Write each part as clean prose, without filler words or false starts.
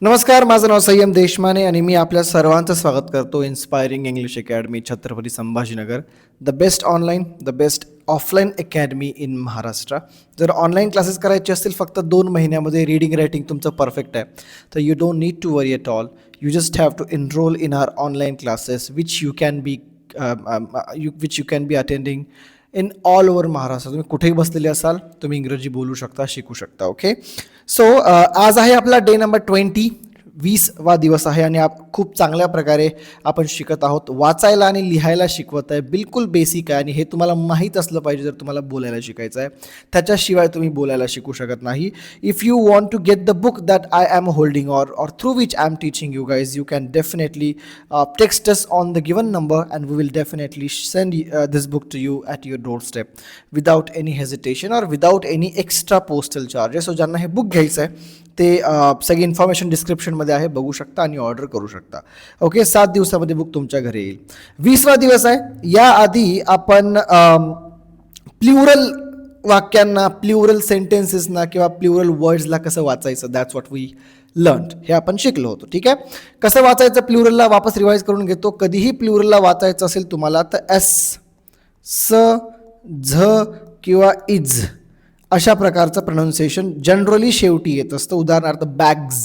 नमस्कार, माझं नाव संयम देशमाने आणि मी आपल्या सर्वांचं स्वागत करतो inspiring English academy Chhatrapati Sambhajinagar. The best online, the best offline academy in Maharashtra. जर ऑनलाईन क्लासेस करायचे असतील फक्त 2 महिन्यामध्ये रीडिंग रायटिंग तुमचं परफेक्ट आहे, तर you don't need to worry at all. You just have to enroll in our online classes which you can be attending in all over Maharashtra. तुम्ही कुठेही बसलेले असाल, तुम्ही इंग्रजी बोलू शकता, शिकू शकता. ओके, सो आज आहे आपला डे नंबर 20वा दिवस आहे आणि खूप चांगल्या प्रकारे आपण शिकत आहोत. वाचायला आणि लिहायला शिकवत आहे, बिलकुल बेसिक आहे आणि हे तुम्हाला माहीत असलं पाहिजे. जर तुम्हाला बोलायला शिकायचं आहे, त्याच्याशिवाय तुम्ही बोलायला शिकू शकत नाही. If you want to get the book that I am holding or through which I am teaching you guys, you can definitely text us on the given number and we will definitely send this book to you at your doorstep without any hesitation or without any extra postal charges. So ज्यांना हे book घ्यायचं आहे ते सगळी information डिस्क्रिप्शनमध्ये आहे, बघू शकता आणि ऑर्डर करू शकता. ओके, 7 दिवसामध्ये बुक तुमच्या घरी येईल. 20वा दिवस आहे. याआधी आपण प्ल्युरल वाक्यांना, प्ल्युरल सेंटेन्सेसना किंवा प्ल्युरल वर्ड्सला कसं वाचायचं, दॅट्स व्हॉट वी लर्न्ड, हे आपण शिकलो होतो. ठीक आहे, कसं वाचायचं प्ल्युरलला वापस रिवाईज करून घेतो. कधीही प्ल्युरलला वाचायचं असेल तुम्हाला तर एस, स, झ किंवा इज अशा प्रकारचं प्रोनाऊन्सिएशन जनरली शेवटी येत असतं. उदाहरणार्थ बॅग्ज,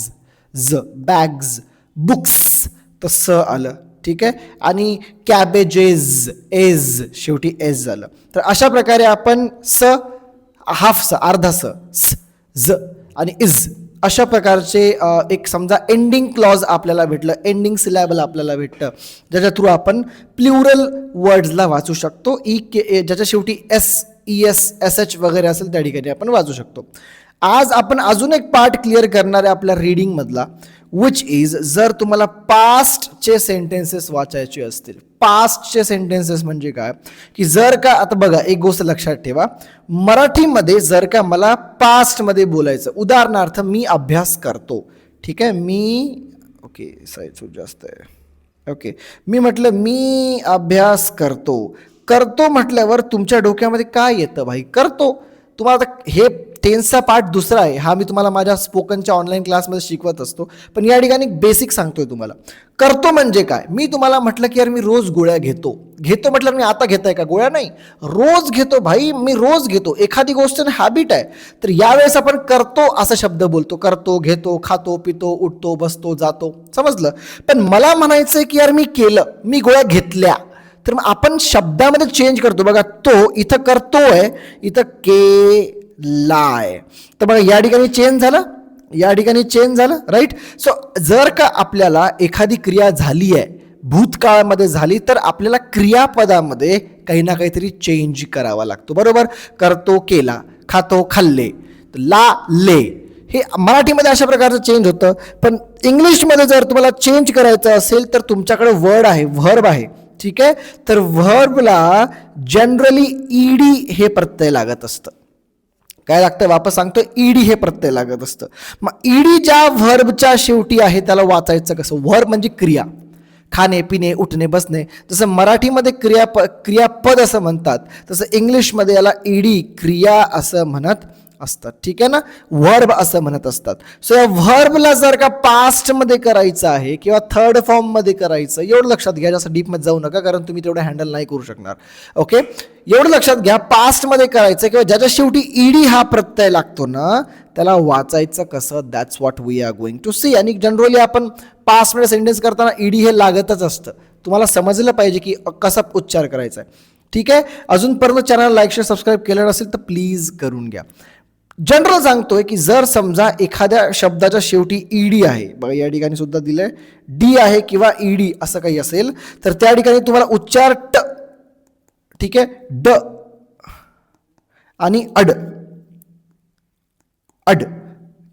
ज, बॅग्ज, बुक्स तर स आलं. ठीक आहे, आणि कॅबेजेस, एज शेवटी एज झालं. तर अशा प्रकारे आपण स, हाफ स, अर्धा स, ज आणि इज अशा प्रकारचे एक समजा एंडिंग क्लॉज आपल्याला भेटलं, एंडिंग सिलॅबल आपल्याला भेटतं, ज्याच्या थ्रू आपण प्ल्युरल वर्ड्सला वाचू शकतो. ज्याच्या शेवटी एस, ES, SH वगैरे असेल त्या ठिकाणी आपण वाचू शकतो. आज आपण अजून एक पार्ट क्लिअर करणार आहे आपल्या रीडिंगमधला, विच इज जर तुम्हाला पास्टचे सेंटेन्सेस वाचायचे असतील. पास्टचे सेंटेन्सेस म्हणजे काय की जर का आता बघा, एक गोष्ट लक्षात ठेवा, मराठीमध्ये जर का मला पास्टमध्ये बोलायचं, उदाहरणार्थ मी अभ्यास करतो. ठीक आहे, मी ओके साईज जास्त आहे. ओके, मी म्हटलं मी अभ्यास करतो. करतो म्हटल्यावर तुमच्या डोक्यामध्ये काय येतं भाई? करतो. तुम्हाला आता हे टेन्सचा पार्ट दुसरा आहे, हा मी तुम्हाला माझ्या स्पोकनच्या ऑनलाईन क्लासमध्ये शिकवत असतो, पण या ठिकाणी बेसिक सांगतोय तुम्हाला. करतो म्हणजे काय? मी तुम्हाला म्हटलं की यार मी रोज गोळ्या घेतो. घेतो म्हटलं मी आता घेताय का गोळ्या? नाही, रोज घेतो भाई, मी रोज घेतो. एखादी गोष्ट हॅबिट आहे, तर यावेळेस आपण करतो असा शब्द बोलतो. करतो, घेतो, खातो, पितो, उठतो, बसतो, जातो, समजलं. पण मला म्हणायचंय की यार मी केलं, मी गोळ्या घेतल्या, तर मग आपण शब्दामध्ये चेंज करतो. बघा, तो इथं करतोय, इथं केलाय, तर बघा या ठिकाणी चेंज झालं, या ठिकाणी चेंज झालं, राईट. सो जर का आपल्याला एखादी क्रिया झाली आहे, भूतकाळामध्ये झाली, तर आपल्याला क्रियापदामध्ये काही ना काहीतरी चेंज करावा लागतो. बरोबर, करतो, केला, खातो, खाल्ले, ला, ले, हे मराठीमध्ये अशा प्रकारचं चेंज होतं. पण इंग्लिशमध्ये जर तुम्हाला चेंज करायचं असेल तर तुमच्याकडे वर्ड आहे, व्हर्ब आहे. ठीक आहे, तर व्हर्बला जनरली ईडी हे प्रत्यय लागत असतं. काय लागतं? वापस सांगतो, ईडी हे प्रत्यय लागत असतं. मग ईडी ज्या व्हर्बच्या शेवटी आहे त्याला वाचायचं कसं? व्हर्ब म्हणजे क्रिया, खाणे, पिणे, उठणे, बसणे. जसं मराठीमध्ये क्रियापद असं म्हणतात, तसं इंग्लिशमध्ये याला ईडी, क्रिया असं म्हणत असतात. ठीक आहे ना, व्हर्ब असं म्हणत असतात. सो या व्हर्बला जर का पास्टमध्ये करायचं आहे किंवा थर्ड फॉर्ममध्ये करायचं, एवढं लक्षात घ्या. जास्त डीपमध्ये जाऊ नका, कारण तुम्ही तेवढं हँडल नाही करू शकणार. ओके, एवढं लक्षात घ्या, पास्टमध्ये करायचं किंवा ज्याच्या शेवटी ईडी हा प्रत्यय लागतो ना, त्याला वाचायचं कसं, that's what we are going to see. आणि जनरली आपण पास्टमध्ये सेंटेन्स करताना ईडी हे लागतच असतं. तुम्हाला समजलं पाहिजे की कसा उच्चार करायचा आहे. ठीक आहे, अजूनपर्यंत चॅनल लाईक, शेअर, सबस्क्राईब केलं नसेल तर प्लीज करून घ्या. जनरल सांगतोय की जर समजा एखाद्या शब्दाच्या शेवटी ईडी आहे, बघा या ठिकाणी सुद्धा दिलंय, डी आहे किंवा ईडी असं काही असेल, तर त्या ठिकाणी तुम्हाला उच्चार ट, ठीक आहे, ड आणि अड, अड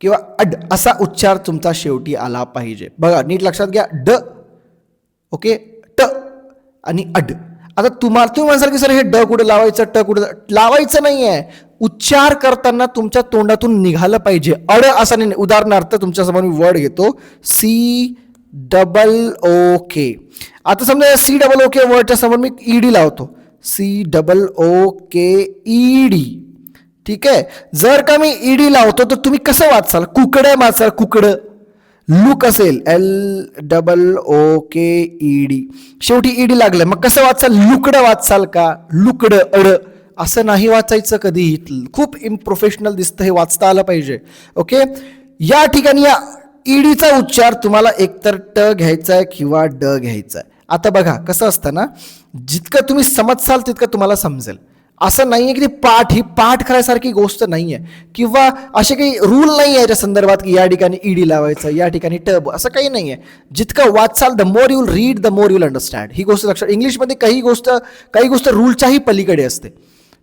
किंवा अड असा उच्चार तुमचा शेवटी आला पाहिजे. बघा नीट लक्षात घ्या, ड, ओके, ट आणि अड. आता तुम्ही म्हणसाल की सर हे ड कुठे लावायचं, ट कुठे लावायचं नाही आहे. उच्चार करताना तुमच्या तोंडातून निघालं पाहिजे, अड असं नाही. उदाहरणार्थ तुमच्यासमोर मी वर्ड घेतो, COO. आता समजा COO वर्डच्या समोर मी ईडी लावतो, COOKED. ठीक आहे, जर का मी ईडी लावतो तर तुम्ही कसं वाचाल? कुकडं वाचाल, कुकडं. लुक असेल LOOKED, शेवटी ईडी लागलं, मग कसं वाचाल? लुकडं वाचाल का? लुकडं अड असं नाही वाचायचं कधी. खूप इम्प्रोफेशनल दिसतं, हे वाचता आलं पाहिजे. ओके, या ठिकाणी या ईडीचा उच्चार तुम्हाला एकतर ट घ्यायचा आहे किंवा ड घ्यायचा आहे. आता बघा कसं असतं ना, जितकं तुम्ही समजसाल तितकं तुम्हाला समजेल. असं नाही आहे की ही पाठ करायसारखी गोष्ट नाही आहे, किंवा असे काही रूल नाही आहे याच्या संदर्भात की या ठिकाणी ईडी लावायचं, या ठिकाणी टब, असं काही नाही आहे. जितकं वाचाल, the more you'll read the more you'll understand. ही गोष्ट लक्षात. इंग्लिशमध्ये काही गोष्ट रूलच्याही पलीकडे असते.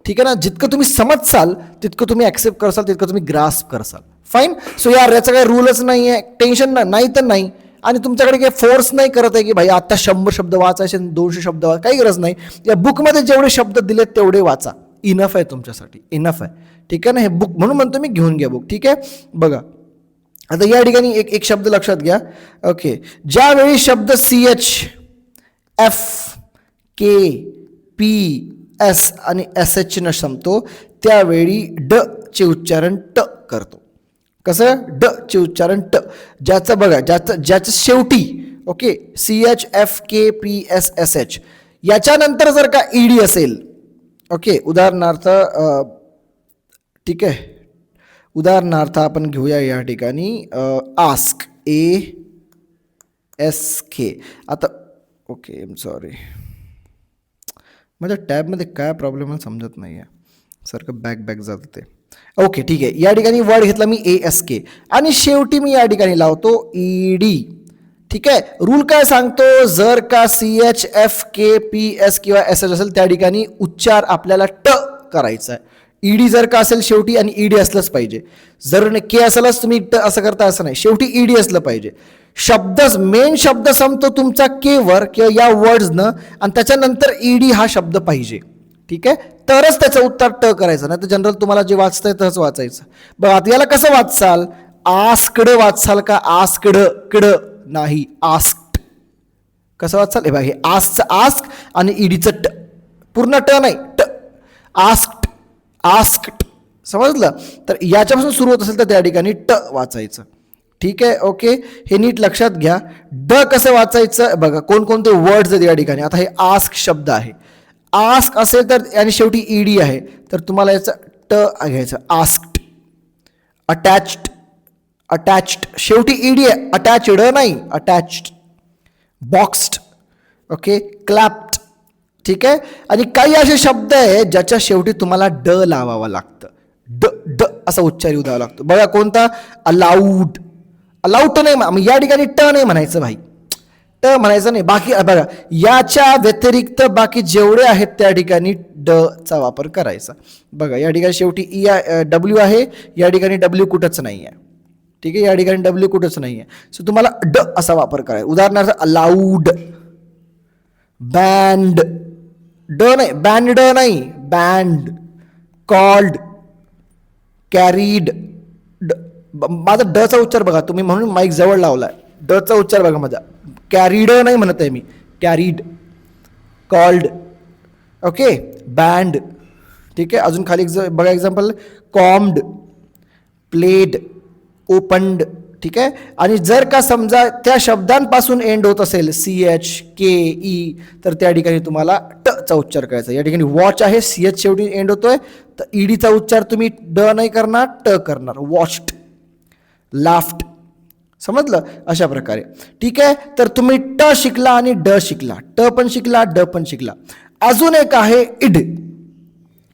ठीक आहे ना. जितकं तुम्ही समजसाल तितकं तुम्ही ऍक्सेप्ट करसाल, तितकं तुम्ही ग्रास्प करसाल. फाईन. सो यार याचा काही रूलच नाही आहे, टेन्शन नाही तर नाही. आणि तुमच्याकडे काही फोर्स नाही करत आहे की भाई आता 100 शब्द वाचायचे, 200 शब्द वाचा, काही गरज नाही. या बुकमध्ये जेवढे शब्द दिलेत तेवढे वाचा, इनफ आहे तुमच्यासाठी, इनफ आहे. ठीक आहे ना. हे बुक म्हणून म्हणतो मी, घेऊन घ्या बुक. ठीक आहे. बघा आता या ठिकाणी एक शब्द लक्षात घ्या. ओके, ज्यावेळी शब्द CH, FKPS आणि SH न संपतो त्यावेळी ड चे उच्चारण ट करतो. कसं? ड चे उच्चारण ट. ज्याचं बघा, ज्याचं शेवटी ओके CH, FKPS, SH याच्यानंतर जर का ईडी असेल, ओके, उदाहरणार्थ ठीक आहे, उदाहरणार्थ आपण घेऊया या ठिकाणी आस्क, ASK. आता ओके, सॉरी, माझ्या टॅबमध्ये काय प्रॉब्लेम आहे समजत नाही आहे, सारखं बॅक जातं ते. ओके ठीक आहे, या ठिकाणी वर्ड घेतला मी ASK आणि शेवटी मी या ठिकाणी लावतो ED. ठीक आहे. रूल काय सांगतो? जर का CH, FKPS किंवा SH असेल त्या ठिकाणी उच्चार आपल्याला ट करायचा आहे. ईडी जर का असेल शेवटी, आणि ईडी असलंच पाहिजे. जर के असेलच तुम्ही ट असं करता असं नाही, शेवटी ईडी असलं पाहिजे. मेन शब्द संपतो तुमचा के वर किंवा या वर्ड्सनं, आणि त्याच्यानंतर ईडी हा शब्द पाहिजे. ठीक आहे, तरच त्याचं उत्तर ट करायचं, नाही तर जनरल तुम्हाला जे वाचतंय तसंच वाचायचं. बघा आता याला कसं वाचाल? आस्कड वाचाल का? आस्कड कड नाही, आस्क्ड. कसं वाचाल? हे बघा, हे आस्कचं आस्क आणि ईडीचं ट, पूर्ण ट नाही, ट. Asked, asked. समजलं? तर याच्यापासून सुरू होत असेल तर त्या ठिकाणी ट वाचायचं. ठीक आहे. ओके, हे नीट लक्षात घ्या. ड कसं वाचायचं बघा, कोणकोणते वर्ड्स आहेत या ठिकाणी. आता हे आस्क शब्द आहे, आस्क असेल तर आणि शेवटी ईडी आहे, तर तुम्हाला याचं ट घ्यायचं. आस्क्ड, अटॅच्ड, अटॅच्ड, शेवटी ईडी आहे, अटॅच्ड नाही, अटॅच्ड. Boxed, okay, clapped. ठीक आहे. आणि काही असे शब्द आहे ज्याच्या शेवटी तुम्हाला ड लावावा लागतं, ड ड असा उच्चार येऊ द्यावा लागतो. बघा कोणता? अलाउड, अलाउड नाही, या ठिकाणी ट नाही म्हणायचं भाई, ट म्हणायचं नाही. बाकी बघा, याच्या व्यतिरिक्त बाकी जेवढे आहेत त्या ठिकाणी ड चा वापर करायचा. बघा या ठिकाणी शेवटी W आहे, या ठिकाणी W कुठंच नाही आहे. ठीक आहे, या ठिकाणी W कुठंच नाही आहे. सो तुम्हाला ड असा वापर करायचा. उदाहरणार्थ अलाउड, बँड, ड नाही, बँड नाही, बँड. Called, carried. माझा ड चा उच्चार बघा तुम्ही, म्हणून माईक जवळ लावलाय. ड चा उच्चार बघा माझा, कॅरीड नाही म्हणत आहे मी, कॅरीड. Called, okay, band. ठीक आहे. अजून खाली बघा एक्झाम्पल, कॉम्ड, प्लेड, ओपनड. ठीक आहे. आणि जर का समजा त्या शब्दांपासून एंड होत असेल CH, KE, तर त्या ठिकाणी तुम्हाला ट चा उच्चार करायचा. या ठिकाणी वॉच आहे, CH शेवटी एंड होतोय, तर ईडीचा उच्चार तुम्ही ड नाही करणार, ट करणार. Watched, laughed. समजलं? अशा प्रकारे. ठीक आहे. तर तुम्ही ट शिकला आणि ड शिकला, ट पण शिकला, ड पण शिकला. अजून एक आहे इड,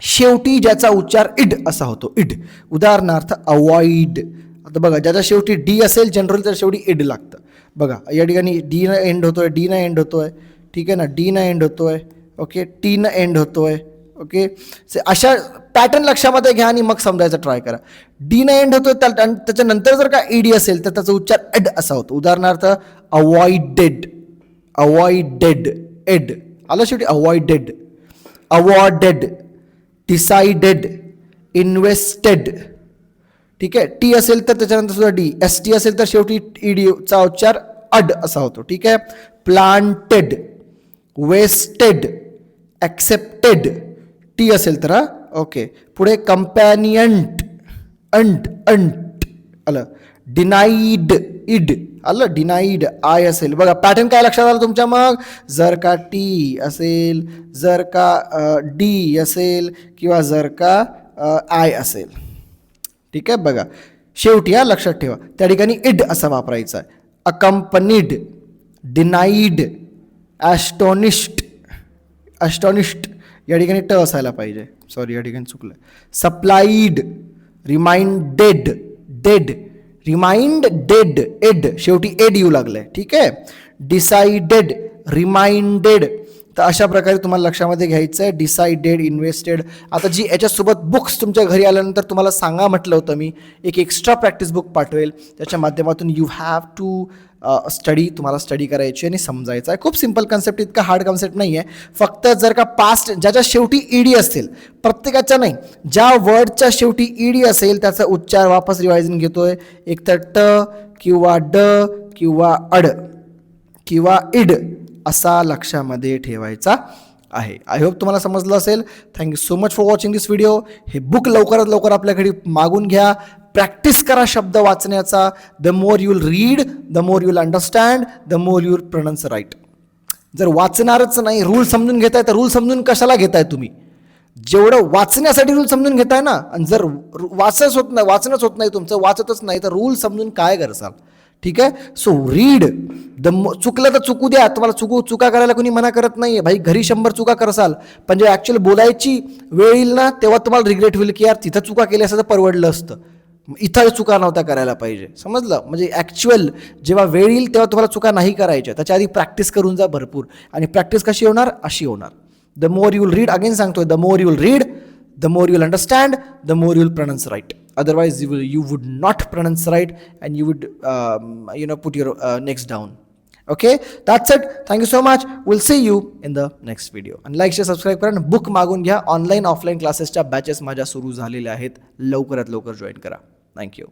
शेवटी ज्याचा उच्चार इड असा होतो, इड. उदाहरणार्थ अवॉइड. आता बघा, ज्याच्या शेवटी डी असेल जनरल तर शेवटी इड लागतं. बघा या ठिकाणी डी न एंड होतोय, डी न एंड होतोय. ठीक आहे ना, डी न एंड होतोय. ओके, टी न एंड होतोय. ओके, अशा पॅटर्न लक्षामध्ये घ्या आणि मग समजायचं ट्राय करा. डी न एंड होतोय, त्याच्यानंतर जर का ईडी असेल तर त्याचा उच्चार एड असा होतो. उदाहरणार्थ अवॉइडेड, अवॉइडेड, एड आलं शेवटी, अवॉइडेड. Awarded, decided, invested. ठीक आहे. टी असेल तर त्याच्यानंतर सुद्धा डी, ST असेल तर शेवटी ईडी चा उच्चार अड असा होतो. ठीक आहे. प्लांटेड, वेस्टेड, ॲक्सेप्टेड, टी असेल तर ओके. पुढे कंपॅनियंट, अंट, अंट आलं. डिनाईड, इड आलं, डिनाईड आय असेल. बघा पॅटर्न काय लक्षात आलं तुमच्या. मग जर का टी असेल, जर का डी असेल किंवा जर का आय असेल. ठीक आहे. बघा शेवटी लक्षात ठेवा त्या ठिकाणी इड असा वापरायचा आहे. अकंपनीड, डिनाईड, ॲस्टॉनिश्ड या ठिकाणी ट असायला पाहिजे. सॉरी या ठिकाणी चुकलं. सप्लाईड, रिमाइंडेड, डेड, रिमाइंडेड, एड शेवटी एड येऊ लागलंय. ठीक आहे. Decided, reminded. तर अशा प्रकारे तुम्हाला लक्षामध्ये घ्यायचं आहे. Decided, invested. आता जी याच्यासोबत बुक्स तुमच्या घरी आल्यानंतर तुम्हाला सांगा म्हटलं होतं मी, एक एक्स्ट्रा प्रॅक्टिस बुक पाठवेल त्याच्या माध्यमातून यू हॅव टू स्टडी, तुम्हाला स्टडी करायची आणि समजायचं आहे. खूप सिम्पल कन्सेप्ट, इतका हार्ड कन्सेप्ट नाही आहे. फक्त जर का पास्ट ज्याच्या शेवटी ईडी असेल, प्रत्येकाच्या नाही, ज्या वर्डच्या शेवटी ईडी असेल त्याचा उच्चार वापस रिवायझिंग घेतोय. एक तर ट किंवा ड किंवा अड किंवा इड असा लक्षामध्ये ठेवायचा आहे. आय होप तुम्हाला समजलं असेल. Thank you so much for watching this video. हे बुक लवकरात लवकर आपल्याकडे मागून घ्या. प्रॅक्टिस करा शब्द वाचण्याचा. The more you will read, the more you will understand, the more you will pronounce right. जर वाचणारच नाही, रूल समजून घेताय तर रूल समजून कशाला घेताय तुम्ही. जेवढं वाचण्यासाठी रूल समजून घेताय ना, आणि जर वाचणंच होत नाही तुमचं, वाचतच नाही तर रूल समजून काय करसाल. ठीक आहे. So read. चुकलं तर चुकू द्या, तुम्हाला चुका करायला कोणी मना करत नाहीये भाई. घरी 100 चुका करसाल पण जे ॲक्च्युअली बोलायची वेळ येईल ना तेव्हा तुम्हाला रिग्रेट होईल की यार तिथं चुका केली असं तर परवडलं असतं, इथं चुका नव्हत्या करायला पाहिजे. समजलं. म्हणजे ॲक्च्युअल जेव्हा वेळ येईल तेव्हा तुम्हाला चुका नाही करायच्या. त्याच्या आधी प्रॅक्टिस करून जा भरपूर. आणि प्रॅक्टिस कशी होणार, अशी होणार. The more you will read, again सांगतोय, the more you will read, the more you will understand, the more you will pronounce right. Otherwise, you would not pronounce right, and you would put your necks down. Okay, that's it. Thank you so much. We'll see you in the next video. And like, share, subscribe करा. Book मागून घ्या. Online offline क्लासेसच्या batches माझ्या सुरू झालेल्या आहेत. लवकरात लवकर जॉईन करा. थँक्यू.